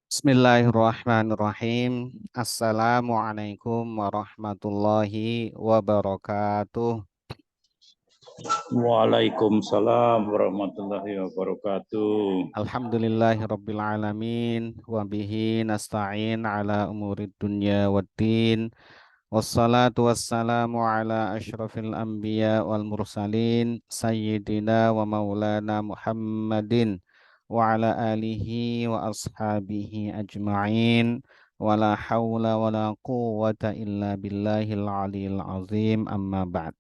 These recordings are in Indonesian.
Bismillahirrahmanirrahim. Assalamualaikum warahmatullahi wabarakatuh. Waalaikumsalam warahmatullahi wabarakatuh. Alhamdulillahirabbil alamin wa bihi nasta'in ala umurid dunya waddin. Wassalatu wassalamu ala asyrafil anbiya wal mursalin sayyidina wa maulana Muhammadin wa ala alihi wa ashabihi ajma'in wa la hawla wa la quwwata illa billahil aliyil azim amma ba'd.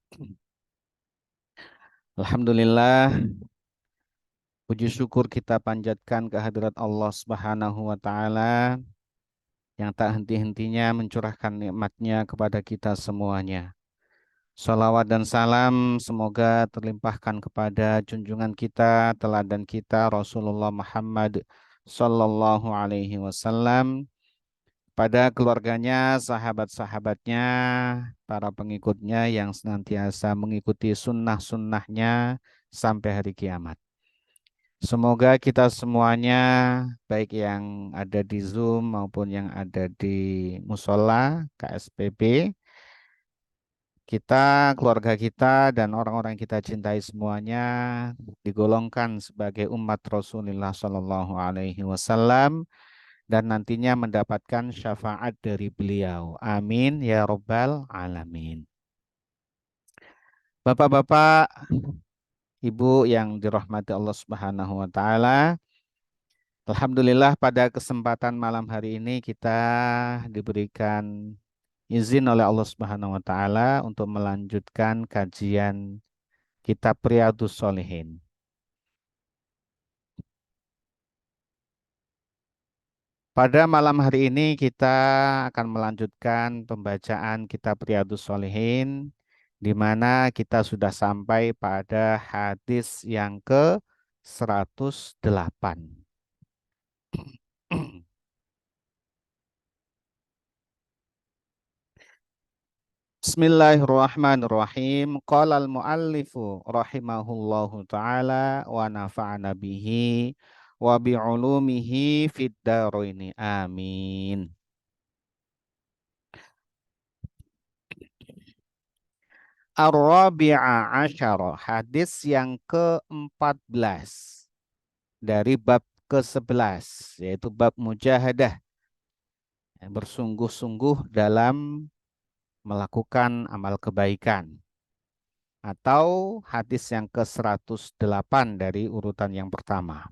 Alhamdulillah, puji syukur kita panjatkan kehadirat Allah Subhanahu wa taala yang tak henti-hentinya mencurahkan nikmatnya kepada kita semuanya. Salawat dan salam semoga terlimpahkan kepada junjungan kita, teladan kita Rasulullah Muhammad Sallallahu Alaihi Wasallam, pada keluarganya, sahabat-sahabatnya, para pengikutnya yang senantiasa mengikuti sunnah-sunnahnya sampai hari kiamat. Semoga kita semuanya, baik yang ada di Zoom maupun yang ada di musola KSPB, kita, keluarga kita, dan orang-orang yang kita cintai semuanya digolongkan sebagai umat Rasulullah Shallallahu Alaihi Wasallam dan nantinya mendapatkan syafaat dari beliau. Amin ya robbal alamin. Bapak-bapak, ibu yang dirahmati Allah Subhanahu Wa Taala, alhamdulillah pada kesempatan malam hari ini kita diberikan izin oleh Allah Subhanahu Wa Taala untuk melanjutkan kajian Kitab Riyadhus Shalihin. Pada malam hari ini kita akan melanjutkan pembacaan Kitab Riyadhus Shalihin, di mana kita sudah sampai pada hadis yang ke-108. Bismillahirrahmanirrahim. Qala al-muallifu rahimahullahu taala wa nafa'ana bihi wa bi'ulumihi fid dharaini. Amin. Ar-Rabi'a Asyara, hadis yang ke-14 dari bab ke-11, yaitu bab mujahadah, bersungguh-sungguh dalam melakukan amal kebaikan. Atau hadis yang ke-108 dari urutan yang pertama.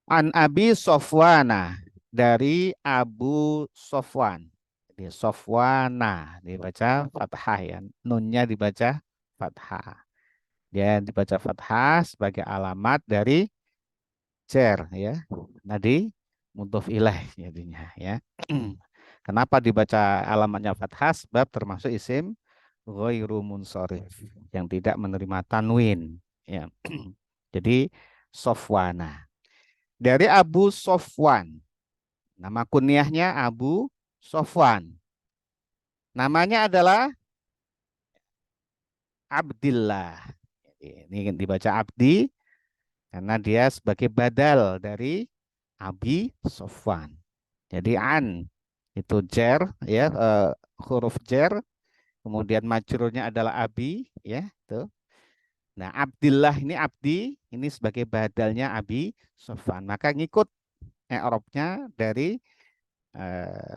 An Abi Sofwana, dari Abu Sofwan. Jadi Sofwana dibaca fathah ya, nunnya dibaca fathah. Dia dibaca fathah sebagai alamat dari cer ya. Nadi mudhof ilaih jadinya ya. Kenapa dibaca alamatnya fathah? Sebab termasuk isim ghairu munsharif yang tidak menerima tanwin ya. Jadi Sofwana. Dari Abu Sofwan. Nama kunyahnya Abu Sofwan. Namanya adalah Abdillah. Ini dibaca Abdi karena dia sebagai badal dari Abi Sofwan. Jadi an itu jer ya, huruf jer, kemudian majrurnya adalah abi ya tuh. Nah, Abdillah ini Abdi ini sebagai badalnya Abi Sofwan. Maka ngikut i'rabnya dari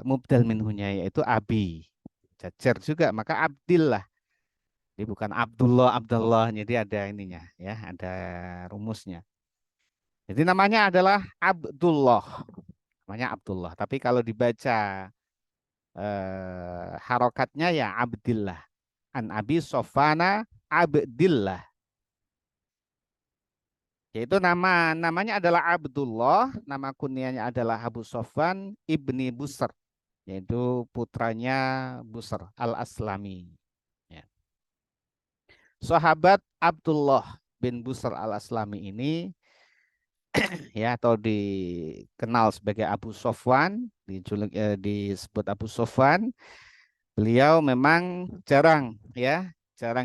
mubdal minhunya yaitu Abi. Jer juga maka Abdillah. Jadi bukan Abdullah Abdullah, jadi ada ininya ya, ada rumusnya. Jadi namanya adalah Abdullah. Namanya Abdullah. Tapi kalau dibaca harokatnya ya Abdillah. An Abi Sofana Abdillah. Yaitu namanya adalah Abdullah, nama kunyanya adalah Abu Sofwan ibni Busr, yaitu putranya Busr al-Aslami. Ya. Sahabat Abdullah bin Busr al-Aslami ini ya, atau dikenal sebagai Abu Sofwan, disebut Abu Sofwan. Beliau memang jarang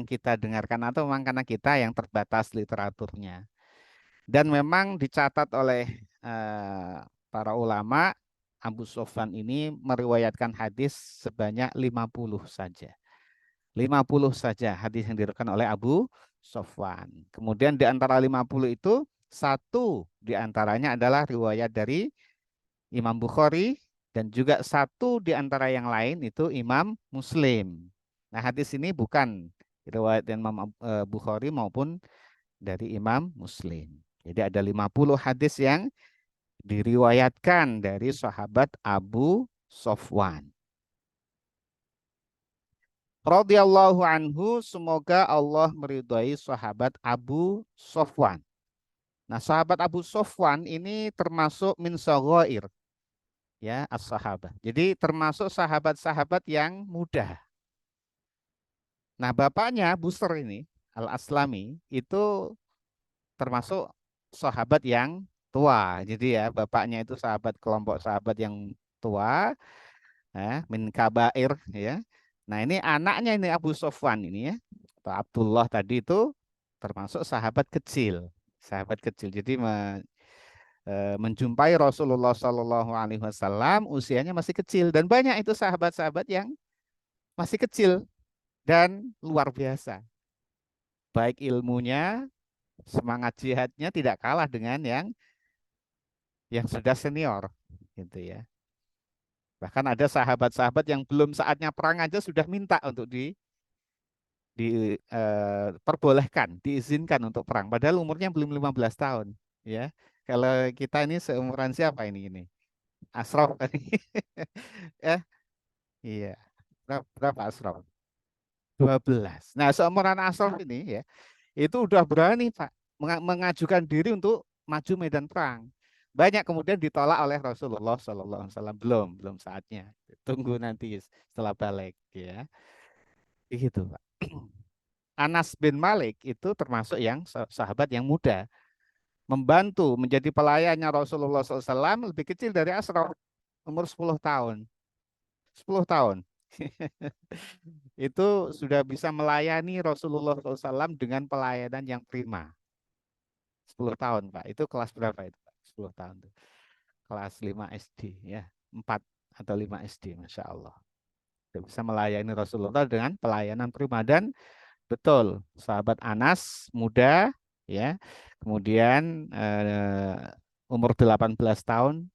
kita dengarkan, atau memang karena kita yang terbatas literaturnya. Dan memang dicatat oleh para ulama, Abu Sofwan ini meriwayatkan hadis sebanyak 50 saja. 50 saja hadis yang diriwayatkan oleh Abu Sofwan. Kemudian di antara 50 itu, satu di antaranya adalah riwayat dari Imam Bukhari, dan juga satu di antara yang lain itu Imam Muslim. Nah, hadis ini bukan riwayat Imam Bukhari maupun dari Imam Muslim. Jadi ada 50 hadis yang diriwayatkan dari sahabat Abu Sofwan. Radhiyallahu anhu, semoga Allah meridhai sahabat Abu Sofwan. Nah, sahabat Abu Sofwan ini termasuk min saghair, ya, as-sahabah. Jadi termasuk sahabat-sahabat yang muda. Nah, bapaknya Busr ini, Al-Aslami, itu termasuk sahabat yang tua. Jadi ya, bapaknya itu sahabat, kelompok sahabat yang tua, ya, min kabair, ya. Nah, ini anaknya ini Abu Sofwan ini, ya, atau Abdullah tadi itu termasuk sahabat kecil. Sahabat kecil. Jadi menjumpai Rasulullah Shallallahu Alaihi Wasallam usianya masih kecil, dan banyak itu sahabat-sahabat yang masih kecil dan luar biasa. Baik ilmunya, semangat jihadnya tidak kalah dengan yang sudah senior, gitu ya. Bahkan ada sahabat-sahabat yang belum saatnya perang aja sudah minta untuk diperbolehkan, diizinkan untuk perang. Padahal umurnya belum 15 tahun, ya. Kalau kita ini seumuran siapa ini? Ashraf tadi. Eh, iya. Berapa Ashraf? 12. Nah, seumuran Ashraf ini, ya, itu udah berani, Pak, mengajukan diri untuk maju medan perang. Banyak kemudian ditolak oleh Rasulullah Sallallahu Alaihi Wasallam. Belum saatnya. Tunggu nanti setelah balik, ya. Begitu, Pak. Anas bin Malik itu termasuk yang sahabat yang muda, membantu menjadi pelayannya Rasulullah SAW lebih kecil dari Ashraf, umur 10 tahun. 10 tahun. Itu sudah bisa melayani Rasulullah SAW dengan pelayanan yang prima. 10 tahun, Pak. Itu kelas berapa itu, Pak? 10 tahun. Tuh. Kelas 5 SD, ya. 4 atau 5 SD, Masya Allah. Sudah bisa melayani Rasulullah dengan pelayanan prima. Dan betul, sahabat Anas muda, ya. Kemudian umur 18 tahun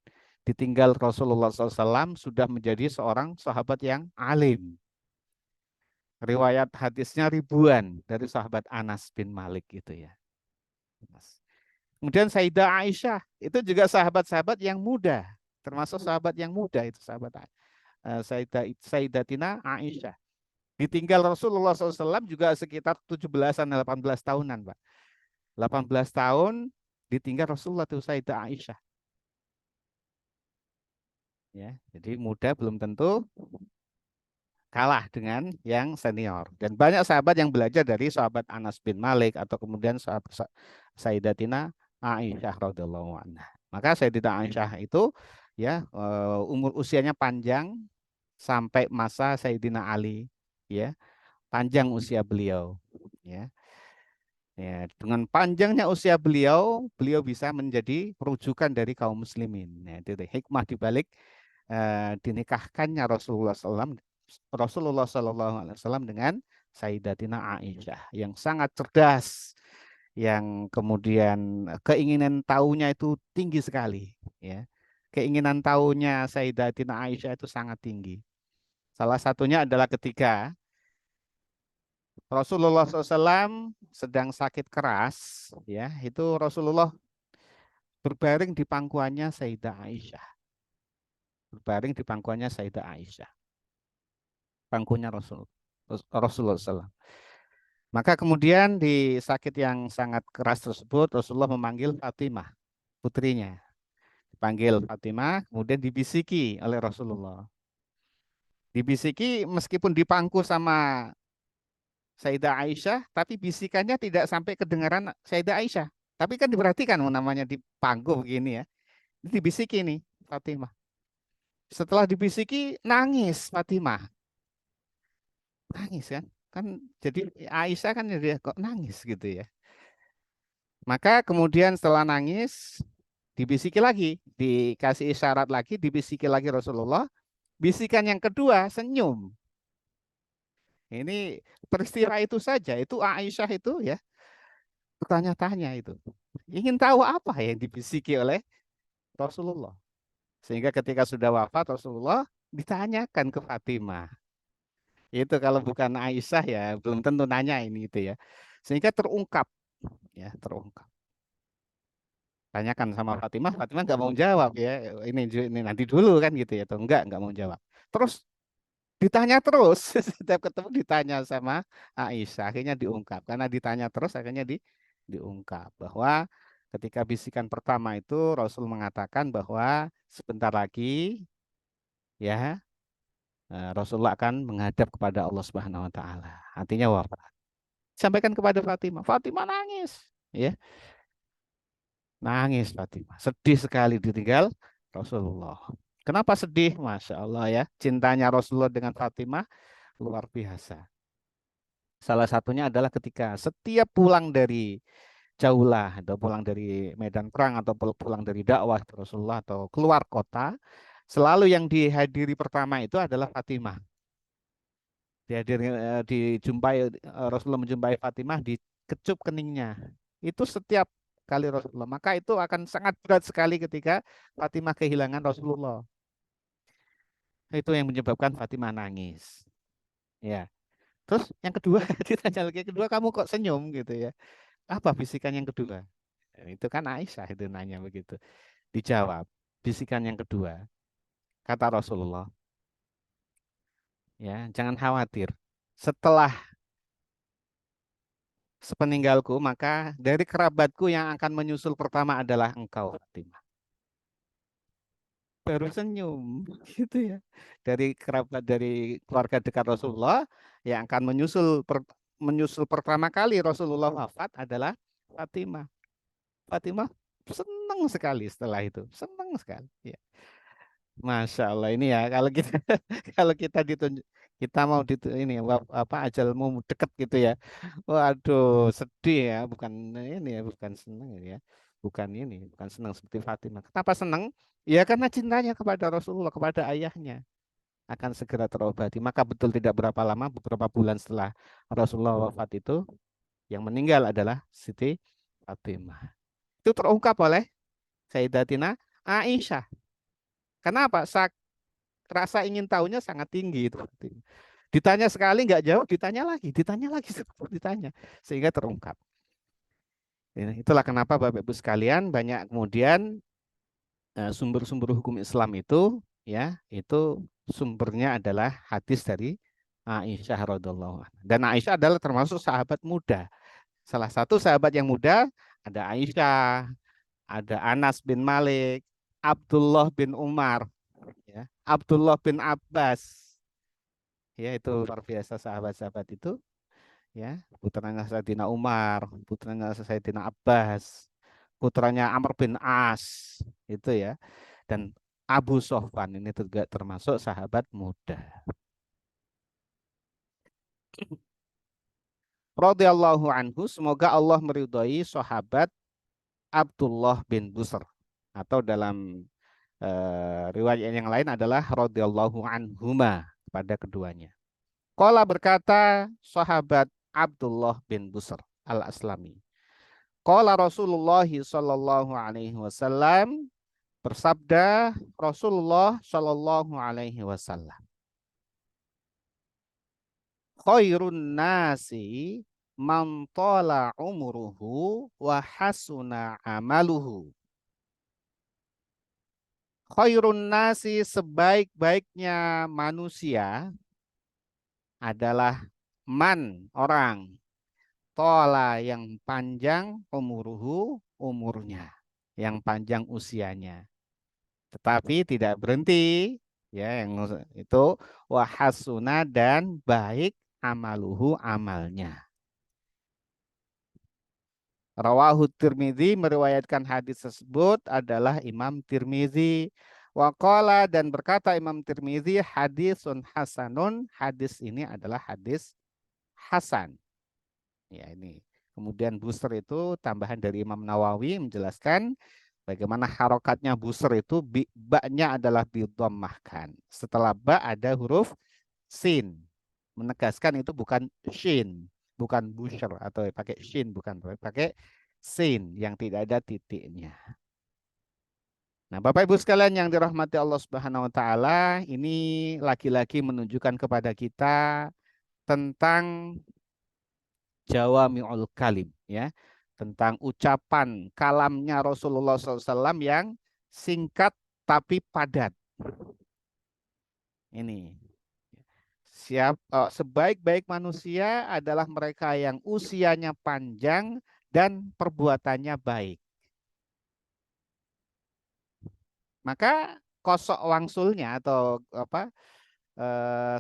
ditinggal Rasulullah SAW, sudah menjadi seorang sahabat yang alim. Riwayat hadisnya ribuan dari sahabat Anas bin Malik itu, ya. Kemudian Sayyidah Aisyah itu juga sahabat-sahabat yang muda, termasuk sahabat yang muda itu sahabat Sayyidatina Aisyah. Ditinggal Rasulullah SAW juga sekitar 17-an 18 tahunan, Pak. 18 tahun ditinggal Rasulullah itu Sayyidah Aisyah. Ya, jadi muda belum tentu kalah dengan yang senior. Dan banyak sahabat yang belajar dari sahabat Anas bin Malik atau kemudian sahabat Sayyidatina Aisyah radhiyallahu anha. Maka Sayyidatina Aisyah itu, ya, umur usianya panjang sampai masa Sayyidina Ali, ya. Panjang usia beliau, ya. Ya, dengan panjangnya usia beliau, beliau bisa menjadi rujukan dari kaum muslimin. Nah, itu hikmah dibalik dinikahkannya Rasulullah Sallallahu Alaihi Wasallam dengan Sayyidatina Aisyah yang sangat cerdas, yang kemudian keinginan tahunya itu tinggi sekali, ya. Keinginan tahunya Sayyidatina Aisyah itu sangat tinggi. Salah satunya adalah ketika Rasulullah SAW sedang sakit keras, ya, itu Rasulullah berbaring di pangkuannya Sayyidah Aisyah, berbaring di pangkuannya Sayyidah Aisyah, pangkunya Rasulullah SAW. Maka kemudian di sakit yang sangat keras tersebut, Rasulullah memanggil Fatimah, putrinya, dipanggil Fatimah, kemudian dibisiki oleh Rasulullah. Dibisiki meskipun dipangku sama Sayyidah Aisyah, tapi bisikannya tidak sampai kedengaran Sayyidah Aisyah. Tapi kan diperhatikan namanya di panggung begini, ya. Ini dibisiki nih Fatimah. Setelah dibisiki nangis Fatimah. Nangis kan? Kan jadi Aisyah kan jadi kok nangis gitu, ya. Maka kemudian setelah nangis dibisiki lagi, dikasih isyarat lagi, dibisiki lagi Rasulullah. Bisikan yang kedua senyum. Ini peristiwa itu saja, itu Aisyah itu ya bertanya-tanya itu. Ingin tahu apa yang dibisiki oleh Rasulullah. Sehingga ketika sudah wafat Rasulullah ditanyakan ke Fatimah. Itu kalau bukan Aisyah ya belum tentu nanya ini itu ya. Sehingga terungkap ya, terungkap. Tanyakan sama Fatimah, Fatimah nggak mau jawab ya. Ini nanti dulu kan gitu ya, atau nggak mau jawab. Terus ditanya terus, setiap ketemu ditanya sama Aisyah, akhirnya diungkap. Karena ditanya terus, akhirnya diungkap bahwa ketika bisikan pertama itu Rasul mengatakan bahwa sebentar lagi ya Rasulullah akan menghadap kepada Allah Subhanahu Wa Taala. Artinya wafat. Sampaikan kepada Fatimah. Fatimah nangis, ya nangis Fatimah. Sedih sekali ditinggal Rasulullah. Kenapa sedih? Masya Allah ya. Cintanya Rasulullah dengan Fatimah luar biasa. Salah satunya adalah ketika setiap pulang dari jauhlah atau pulang dari medan perang atau pulang dari dakwah Rasulullah atau keluar kota, selalu yang dihadiri pertama itu adalah Fatimah. Dihadiri, dijumpai Rasulullah menjumpai Fatimah dikecup keningnya. Itu setiap kali Rasulullah. Maka itu akan sangat berat sekali ketika Fatimah kehilangan Rasulullah. Itu yang menyebabkan Fatimah nangis. Ya. Terus yang kedua ditanya lagi kedua kamu kok senyum gitu ya. Apa bisikan yang kedua? Itu kan Aisyah itu nanya begitu. Dijawab, bisikan yang kedua. Kata Rasulullah, ya, jangan khawatir. Setelah sepeninggalku, maka dari kerabatku yang akan menyusul pertama adalah engkau, Fatimah. Baru senyum, gitu ya. Dari kerabat dari keluarga dekat Rasulullah yang akan menyusul pertama kali Rasulullah wafat adalah Fatimah. Fatimah senang sekali setelah itu, senang sekali. Ya. Masya Allah ini ya kalau kita kalau kita ditunjuk kita mau ini apa ajalmu deket gitu ya. Waduh sedih ya bukan ini ya bukan senang ya. Bukan ini bukan senang seperti Fatimah. Kenapa senang? Ya karena cintanya kepada Rasulullah kepada ayahnya akan segera terobati. Maka betul tidak berapa lama beberapa bulan setelah Rasulullah wafat itu yang meninggal adalah Siti Fatimah. Itu terungkap oleh Sayyidatina Aisyah. Kenapa? Rasa ingin tahunya sangat tinggi itu. Ditanya sekali nggak jawab, ditanya lagi, ditanya sehingga terungkap. Itulah kenapa Bapak Ibu sekalian banyak kemudian sumber-sumber hukum Islam itu ya itu sumbernya adalah hadis dari Aisyah radhiallahu anha. Dan Aisyah adalah termasuk sahabat muda. Salah satu sahabat yang muda ada Aisyah, ada Anas bin Malik, Abdullah bin Umar, ya, Abdullah bin Abbas. Ya itu luar biasa sahabat-sahabat itu ya putranya Sayyidina Umar, putranya Sayyidina Abbas, putranya Amr bin As itu ya dan Abu Sofwan ini juga termasuk sahabat muda. Radhiyallahu anhu, semoga Allah meridhai sahabat Abdullah bin Busr atau dalam riwayat yang lain adalah radhiyallahu anhuma pada keduanya. Qala berkata sahabat Abdullah bin Busr al-Aslami. Qala Rasulullah sallallahu alaihi wasallam bersabda Rasulullah sallallahu alaihi wasallam. Khairun nasi man tala umruhu wa hasuna amaluhu. Khairun nasi sebaik-baiknya manusia adalah man orang tola yang panjang umuruhu umurnya, yang panjang usianya. Tetapi tidak berhenti ya yang itu wahasuna dan baik amaluhu amalnya. Rawahu Tirmidzi meriwayatkan hadis tersebut adalah Imam Tirmidzi. Waqala dan berkata Imam Tirmidzi hadisun hasanun, hadis ini adalah hadis hasan. Ya ini. Kemudian booster itu tambahan dari Imam Nawawi menjelaskan Bagaimana harokatnya busur itu ba-nya adalah didhammahkan. Setelah ba ada huruf sin. Menegaskan itu bukan shin, bukan busur atau pakai shin bukan, pakai sin yang tidak ada titiknya. Nah, Bapak Ibu sekalian yang dirahmati Allah Subhanahu wa taala, ini lagi-lagi menunjukkan kepada kita tentang Jawami'ul Kalim ya, tentang ucapan kalamnya Rasulullah SAW yang singkat tapi padat. Ini sebaik-baik manusia adalah mereka yang usianya panjang dan perbuatannya baik. Maka kosok wangsulnya atau apa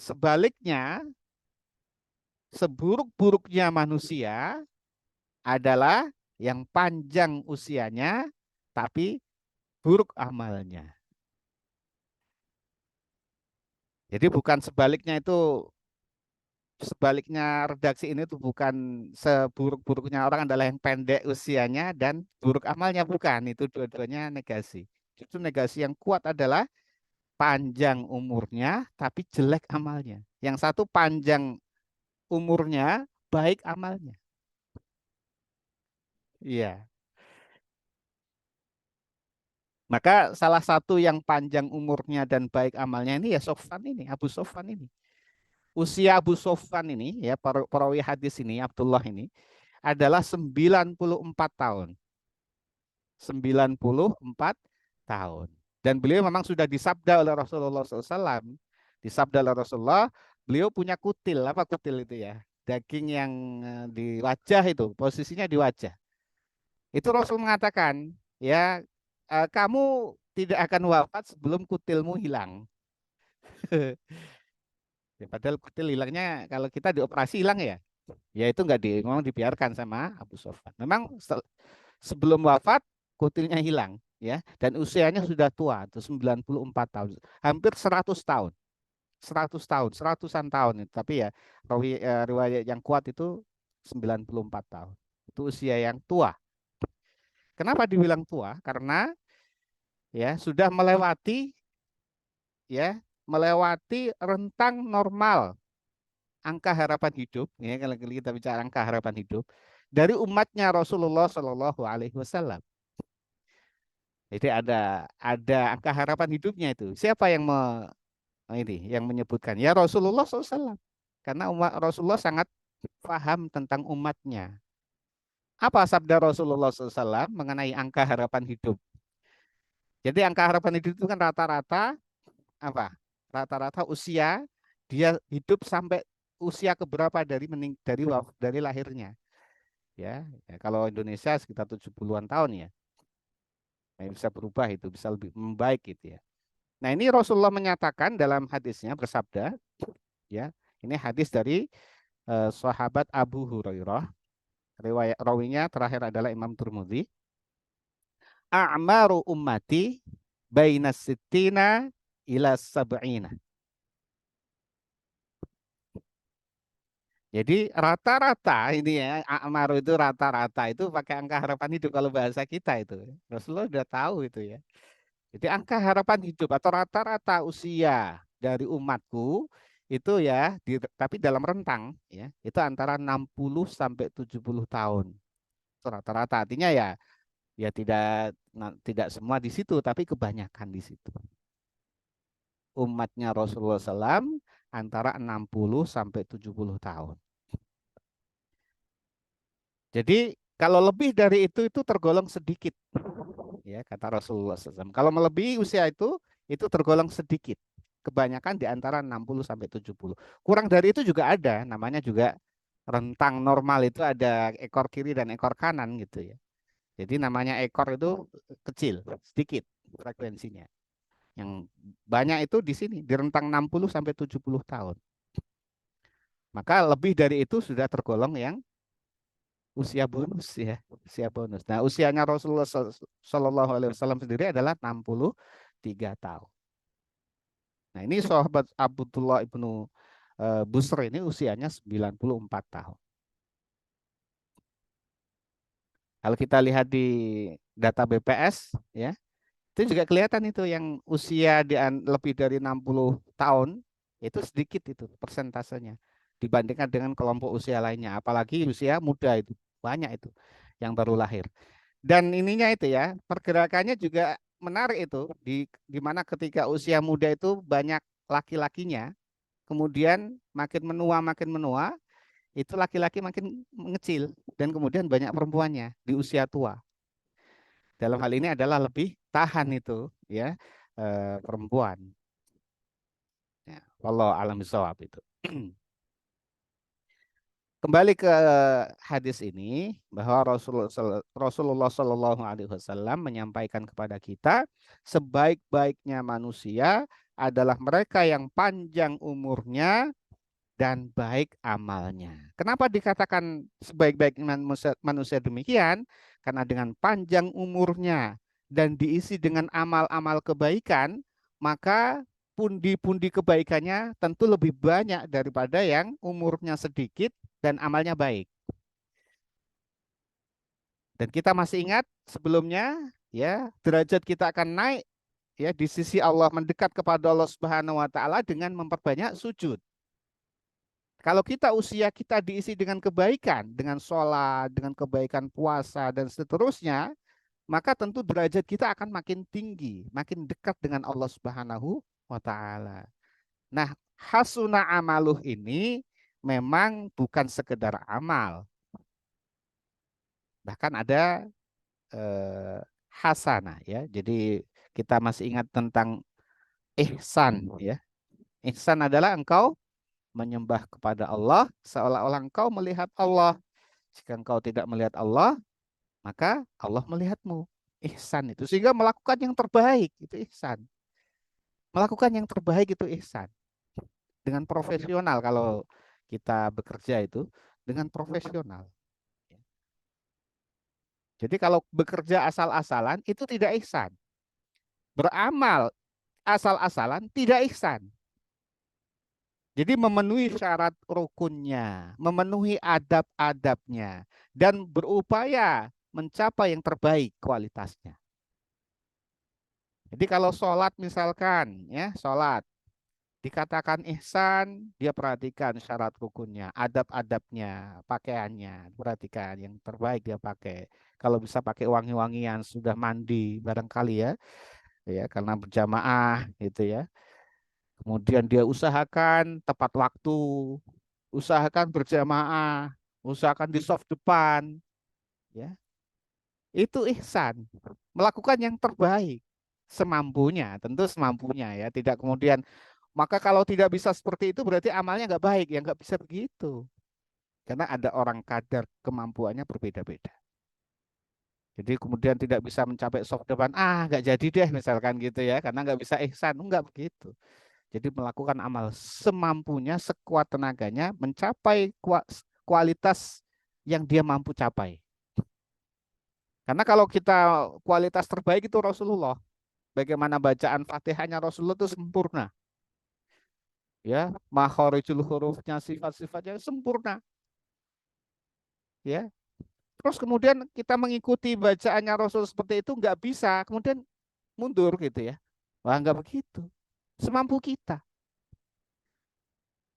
sebaliknya, seburuk-buruknya manusia adalah yang panjang usianya tapi buruk amalnya. Jadi bukan sebaliknya itu, sebaliknya redaksi ini tuh bukan seburuk-buruknya orang adalah yang pendek usianya dan buruk amalnya, bukan. Itu dua-duanya negasi. Justru negasi yang kuat adalah panjang umurnya tapi jelek amalnya. Yang satu panjang umurnya, baik amalnya. Iya. Maka salah satu yang panjang umurnya dan baik amalnya ini ya Sofwan ini, Abu Sofwan ini. Usia Abu Sofwan ini ya, perawi hadis ini Abdullah ini adalah 94 tahun. 94 tahun. Dan beliau memang sudah disabda oleh Rasulullah SAW. Disabda oleh Rasulullah, beliau punya kutil. Apa kutil itu ya? Daging yang di wajah itu, posisinya di wajah. Itu Rasul mengatakan, ya kamu tidak akan wafat sebelum kutilmu hilang. Ya, padahal kutil hilangnya kalau kita dioperasi hilang ya. Ya itu nggak memang dibiarkan sama Abu Sofyan. Memang sebelum wafat kutilnya hilang ya, dan usianya sudah tua, itu 94 tahun. Hampir 100 tahun. 100 tahun, seratusan tahun itu. Tapi ya riwayat yang kuat itu 94 tahun. Itu usia yang tua. Kenapa dibilang tua? Karena ya sudah melewati ya melewati rentang normal angka harapan hidup ya, kalau kita bicara angka harapan hidup dari umatnya Rasulullah Shallallahu Alaihi Wasallam. Jadi ada angka harapan hidupnya itu. Siapa yang ini yang menyebutkan? Ya Rasulullah SAW. Karena umat Rasulullah sangat paham tentang umatnya. Apa sabda Rasulullah SAW mengenai angka harapan hidup? Jadi angka harapan hidup itu kan rata-rata apa? Rata-rata usia dia hidup sampai usia keberapa dari lahirnya. Ya, kalau Indonesia sekitar 70-an tahun ya. Nah, bisa berubah itu, bisa lebih membaik gitu ya. Nah, ini Rasulullah menyatakan dalam hadisnya bersabda, ya. Ini hadis dari sahabat Abu Hurairah. Riwayat rawinya terakhir adalah Imam Turmudi. A'maru ummati baina sittina ila sab'ina. Jadi rata-rata ini ya, A'maru itu rata-rata itu pakai angka harapan hidup kalau bahasa kita itu. Rasulullah sudah tahu itu ya. Jadi angka harapan hidup atau rata-rata usia dari umatku itu ya, tapi dalam rentang ya, itu antara 60 sampai 70 tahun. Itu rata-rata artinya ya ya tidak semua di situ tapi kebanyakan di situ. Umatnya Rasulullah SAW antara 60 sampai 70 tahun. Jadi kalau lebih dari itu tergolong sedikit. Ya, kata Rasulullah SAW. Kalau melebihi usia itu tergolong sedikit. Kebanyakan di antara 60 sampai 70. Kurang dari itu juga ada, namanya juga rentang normal itu ada ekor kiri dan ekor kanan gitu ya. Jadi namanya ekor itu kecil, sedikit frekuensinya. Yang banyak itu di sini, di rentang 60 sampai 70 tahun. Maka lebih dari itu sudah tergolong yang usia bonus ya, usia bonus. Nah, usianya Rasulullah Shallallahu Alaihi Wasallam sendiri adalah 63 tahun. Nah, ini sahabat Abdullah ibnu Busr ini usianya 94 tahun. Kalau kita lihat di data BPS ya. Itu juga kelihatan itu yang usia lebih dari 60 tahun itu sedikit itu persentasenya dibandingkan dengan kelompok usia lainnya. Apalagi usia muda itu banyak itu yang baru lahir. Dan ininya itu ya, pergerakannya juga menarik itu di mana ketika usia muda itu banyak laki-lakinya, kemudian makin menua, itu laki-laki makin mengecil dan kemudian banyak perempuannya di usia tua. Dalam hal ini adalah lebih tahan itu ya perempuan. Ya, Allah alam bisawab itu. Kembali ke hadis ini bahwa Rasulullah Shallallahu Alaihi Wasallam menyampaikan kepada kita sebaik-baiknya manusia adalah mereka yang panjang umurnya dan baik amalnya. Kenapa dikatakan sebaik-baik manusia demikian? Karena dengan panjang umurnya dan diisi dengan amal-amal kebaikan, maka pundi-pundi kebaikannya tentu lebih banyak daripada yang umurnya sedikit dan amalnya baik. Dan kita masih ingat sebelumnya ya, derajat kita akan naik ya di sisi Allah, mendekat kepada Allah Subhanahu wa taala dengan memperbanyak sujud. Kalau kita usia kita diisi dengan kebaikan, dengan sholat, dengan kebaikan puasa, dan seterusnya, maka tentu derajat kita akan makin tinggi, makin dekat dengan Allah Subhanahu wa Ta'ala. Nah, hasuna amaluh ini memang bukan sekedar amal, bahkan ada hasanah ya. Jadi kita masih ingat tentang ihsan ya. Ihsan adalah engkau menyembah kepada Allah seolah-olah engkau melihat Allah. Jika engkau tidak melihat Allah, maka Allah melihatmu. Ihsan itu. Sehingga melakukan yang terbaik itu ihsan. Melakukan yang terbaik itu ihsan. Dengan profesional kalau kita bekerja itu dengan profesional. Jadi kalau bekerja asal-asalan itu tidak ihsan. Beramal asal-asalan tidak ihsan. Jadi memenuhi syarat rukunnya, memenuhi adab-adabnya, dan berupaya mencapai yang terbaik kualitasnya. Jadi kalau sholat misalkan, ya sholat, dikatakan ihsan, dia perhatikan syarat rukunnya, adab-adabnya, pakaiannya, perhatikan yang terbaik dia pakai. Kalau bisa pakai wangi-wangian, sudah mandi barangkali ya karena berjamaah gitu ya. Kemudian dia usahakan tepat waktu, usahakan berjamaah, usahakan di soft depan, ya. Itu ihsan, melakukan yang terbaik semampunya, tentu semampunya ya, tidak kemudian maka kalau tidak bisa seperti itu berarti amalnya nggak baik, ya nggak bisa begitu. Karena ada orang kadar kemampuannya berbeda-beda. Jadi kemudian tidak bisa mencapai soft depan, nggak jadi deh misalkan gitu ya, karena nggak bisa ihsan, nggak begitu. Jadi melakukan amal semampunya, sekuat tenaganya, mencapai kualitas yang dia mampu capai. Karena kalau kita kualitas terbaik itu Rasulullah. Bagaimana bacaan Fatihahnya Rasulullah itu sempurna. Ya, makhorijul hurufnya, sifat-sifatnya sempurna. Ya, terus kemudian kita mengikuti bacaannya Rasul seperti itu nggak bisa, kemudian mundur gitu ya. Wah, nggak begitu. Semampu kita.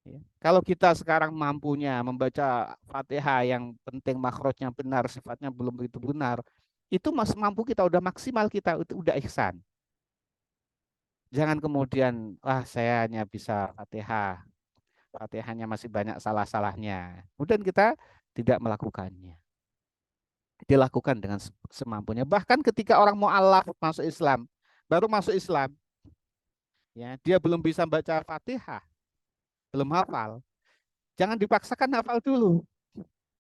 Ya. Kalau kita sekarang mampunya membaca Fatihah yang penting makhrajnya benar, sifatnya belum begitu benar, itu mampu kita udah maksimal, kita itu udah ihsan. Jangan kemudian saya hanya bisa Fatihah, Fatihahnya masih banyak salah-salahnya. Kemudian kita tidak melakukannya. Dilakukan dengan semampunya. Bahkan ketika orang mu'alaf masuk Islam, baru masuk Islam, ya dia belum bisa baca Fatihah, belum hafal. Jangan dipaksakan hafal dulu.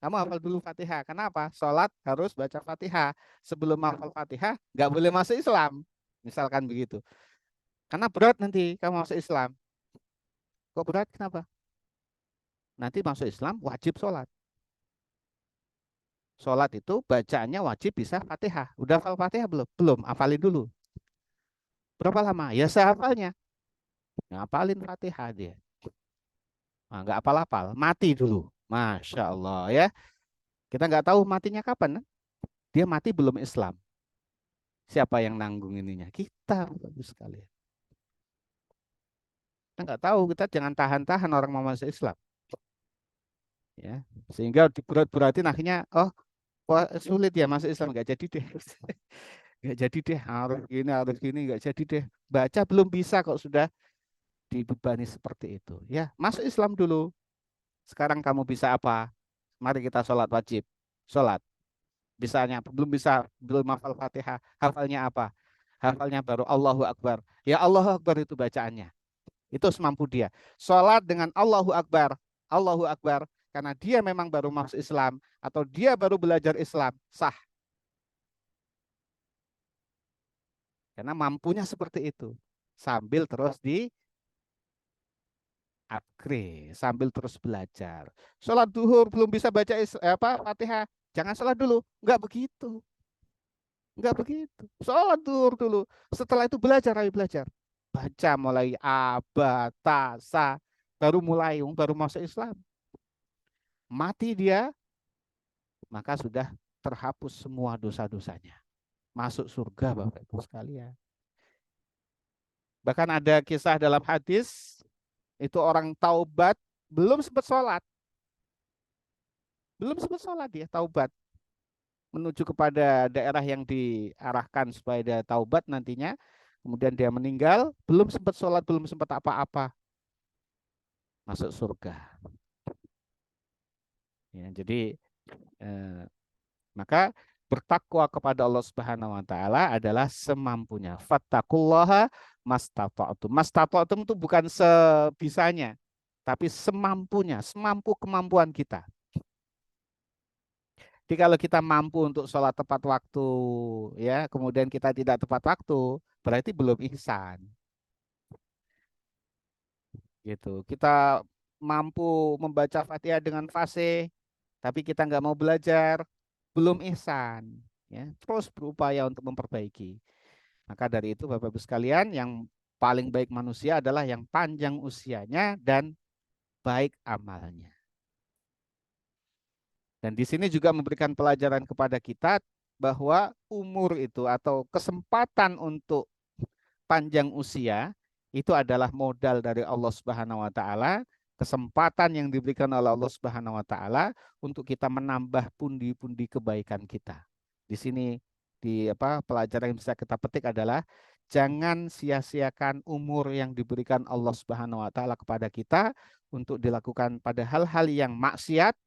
Kamu hafal dulu Fatihah. Kenapa? Sholat harus baca Fatihah. Sebelum hafal Fatihah, nggak boleh masuk Islam. Misalkan begitu. Karena berat nanti kamu masuk Islam. Kok berat? Kenapa? Nanti masuk Islam wajib sholat. Sholat itu bacaannya wajib bisa Fatihah. Udah hafal Fatihah belum? Belum. Hafalin dulu. Berapa lama? Ya sehafalnya. Ngapalin Fatihah dia. Nggak hafal-hafal. Mati dulu. Masya Allah ya. Kita nggak tahu matinya kapan. Dia mati belum Islam. Siapa yang nanggung ininya? Kita, Bapak sekali. Kita nggak tahu, kita jangan tahan-tahan orang mau masuk Islam. Ya, sehingga diberat-beratin akhirnya, oh, wah, sulit ya masuk Islam, nggak jadi deh. Nggak jadi deh, harus gini, nggak jadi deh. Baca belum bisa kok sudah dibebani seperti itu. Ya, masuk Islam dulu. Sekarang kamu bisa apa? Mari kita sholat wajib. Sholat. Bisanya belum bisa, belum hafal Fatihah. Hafalnya apa? Hafalnya baru Allahu Akbar. Ya Allahu Akbar itu bacaannya. Itu semampu dia. Sholat dengan Allahu Akbar. Allahu Akbar. Karena dia memang baru masuk Islam. Atau dia baru belajar Islam. Sah. Karena mampunya seperti itu. Sambil terus di upgrade, sambil terus belajar. Sholat duhur belum bisa baca Fatihah. Jangan sholat dulu. Enggak begitu. Enggak begitu. Sholat duhur dulu. Setelah itu belajar, ayo belajar. Baca mulai aba, ta, sa. Baru mulai, baru masuk Islam. Mati dia, maka sudah terhapus semua dosa-dosanya. Masuk surga Bapak Ibu sekalian. Bahkan ada kisah dalam hadis, itu orang taubat, belum sempat sholat. Belum sempat sholat dia, taubat. Menuju kepada daerah yang diarahkan supaya dia taubat nantinya. Kemudian dia meninggal, belum sempat sholat, belum sempat apa-apa. Masuk surga. Ya, jadi eh, maka bertakwa kepada Allah Subhanahu wa taala adalah semampunya. Fattaqullaha mastata'tum. Mastata'tum itu bukan sebisanya, tapi semampunya, semampu kemampuan kita. Jadi kalau kita mampu untuk sholat tepat waktu, ya, kemudian kita tidak tepat waktu, berarti belum ihsan. Gitu. Kita mampu membaca Fatihah dengan fasih, tapi kita nggak mau belajar, belum ihsan. Ya, terus berupaya untuk memperbaiki. Maka dari itu Bapak Ibu sekalian, yang paling baik manusia adalah yang panjang usianya dan baik amalnya. Dan di sini juga memberikan pelajaran kepada kita bahwa umur itu atau kesempatan untuk panjang usia itu adalah modal dari Allah Subhanahu wa taala, kesempatan yang diberikan oleh Allah Subhanahu wa taala untuk kita menambah pundi-pundi kebaikan kita. Di sini pelajaran yang bisa kita petik adalah jangan sia-siakan umur yang diberikan Allah Subhanahu wa taala kepada kita untuk dilakukan pada hal-hal yang maksiat,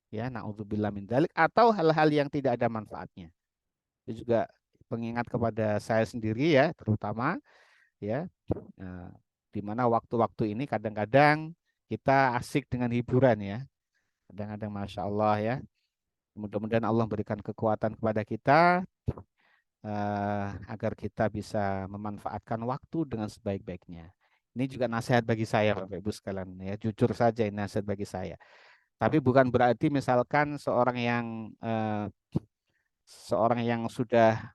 ya, naudzubillah min dzalik, atau hal-hal yang tidak ada manfaatnya. Itu juga pengingat kepada saya sendiri, ya, terutama, ya, di mana waktu-waktu ini kadang-kadang kita asik dengan hiburan, ya, kadang-kadang masya Allah, ya, mudah-mudahan Allah berikan kekuatan kepada kita agar kita bisa memanfaatkan waktu dengan sebaik-baiknya. Ini juga nasihat bagi saya Bapak Ibu sekalian, ya, jujur saja ini nasihat bagi saya. Tapi bukan berarti misalkan seorang yang sudah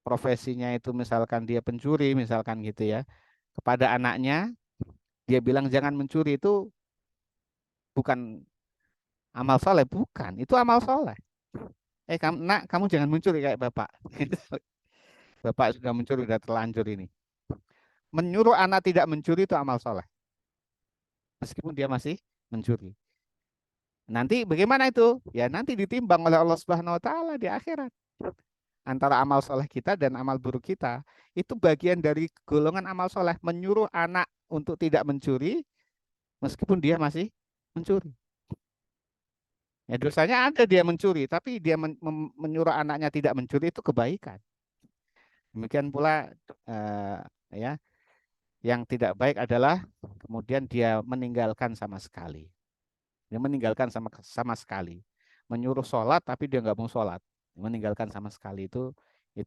profesinya itu misalkan dia pencuri misalkan gitu, ya, kepada anaknya dia bilang jangan mencuri, itu bukan amal soleh, bukan, itu amal soleh. Kamu nak, kamu jangan mencuri kayak bapak. Bapak sudah mencuri, sudah terlanjur ini. Menyuruh anak tidak mencuri itu amal soleh, meskipun dia masih mencuri. Nanti bagaimana itu? Ya nanti ditimbang oleh Allah Subhanahu Wa Taala di akhirat. Antara amal soleh kita dan amal buruk kita, itu bagian dari golongan amal soleh, menyuruh anak untuk tidak mencuri meskipun dia masih mencuri. Ya dosanya ada dia mencuri, tapi dia menyuruh anaknya tidak mencuri itu kebaikan. Demikian pula eh, ya, yang tidak baik adalah kemudian dia meninggalkan sama sekali. Dia meninggalkan sama sama sekali. Menyuruh sholat tapi dia nggak mau sholat. Meninggalkan sama sekali itu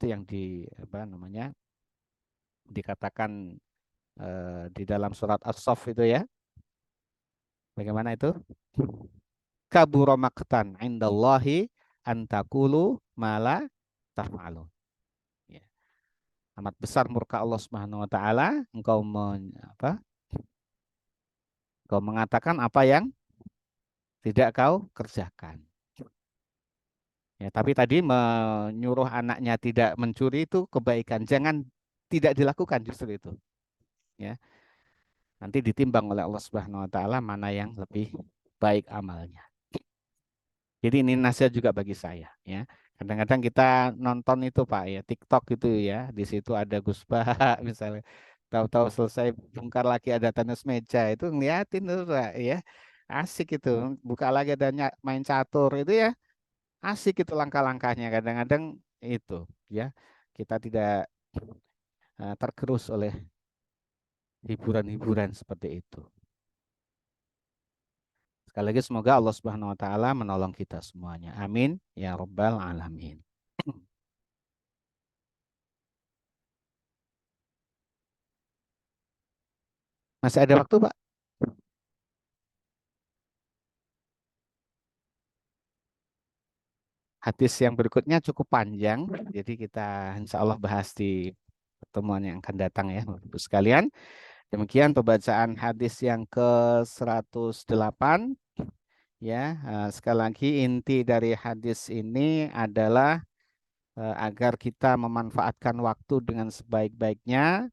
yang dikatakan di dalam surat As-Saff itu, ya. Bagaimana itu? Kabura maqtan indallahi antakulu mala taf'alun. Ya. Amat besar murka Allah Subhanahu wa taala engkau mengatakan apa yang tidak kau kerjakan. Ya, tapi tadi menyuruh anaknya tidak mencuri itu kebaikan. Jangan tidak dilakukan justru itu. Ya, nanti ditimbang oleh Allah Subhanahu Wa Taala mana yang lebih baik amalnya. Jadi ini nasihat juga bagi saya. Ya, kadang-kadang kita nonton itu Pak ya TikTok itu ya. Di situ ada Gus Bah misalnya. Tahu-tahu selesai bongkar lagi ada tenis meja itu ngeliatin tuh Pak ya. Asik itu. Buka lagi ada main catur itu ya. Asik itu langkah-langkahnya kadang-kadang itu ya kita tidak tergerus oleh hiburan-hiburan seperti itu. Sekali lagi semoga Allah Subhanahu wa taala menolong kita semuanya. Amin ya rabbal alamin. Masih ada waktu, Pak? Hadis yang berikutnya cukup panjang, jadi kita insya Allah bahas di pertemuan yang akan datang ya, Bapak Ibu sekalian. Demikian pembacaan hadis yang ke-108 ya. Sekali lagi inti dari hadis ini adalah agar kita memanfaatkan waktu dengan sebaik-baiknya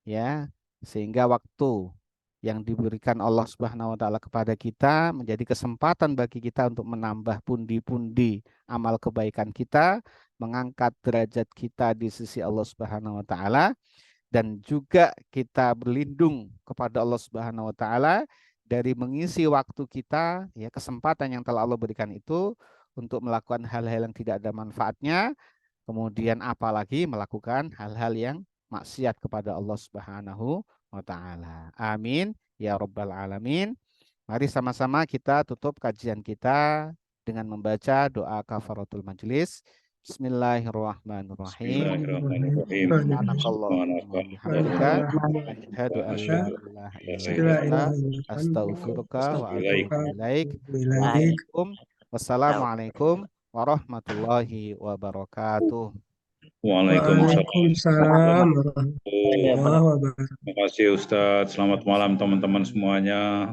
ya sehingga waktu yang diberikan Allah Subhanahu wa taala kepada kita menjadi kesempatan bagi kita untuk menambah pundi-pundi amal kebaikan kita, mengangkat derajat kita di sisi Allah Subhanahu wa taala dan juga kita berlindung kepada Allah Subhanahu wa taala dari mengisi waktu kita ya kesempatan yang telah Allah berikan itu untuk melakukan hal-hal yang tidak ada manfaatnya, kemudian apalagi melakukan hal-hal yang maksiat kepada Allah Subhanahu wa taala. Amin ya rabbal alamin. Mari sama-sama kita tutup kajian kita dengan membaca doa kafaratul majelis. Bismillahirrahmanirrahim. Bismillahirrahmanirrahim. Subhanakallahumma wa bihamdika asyhadu an la ilaha illa anta astaghfiruka wa atubu ilaik. Wassalamualaikum warahmatullahi wabarakatuh. Waalaikumsalam. Waalaikumsalam warahmatullahi wabarakatuh. Terima kasih Ustadz. Selamat malam teman-teman semuanya.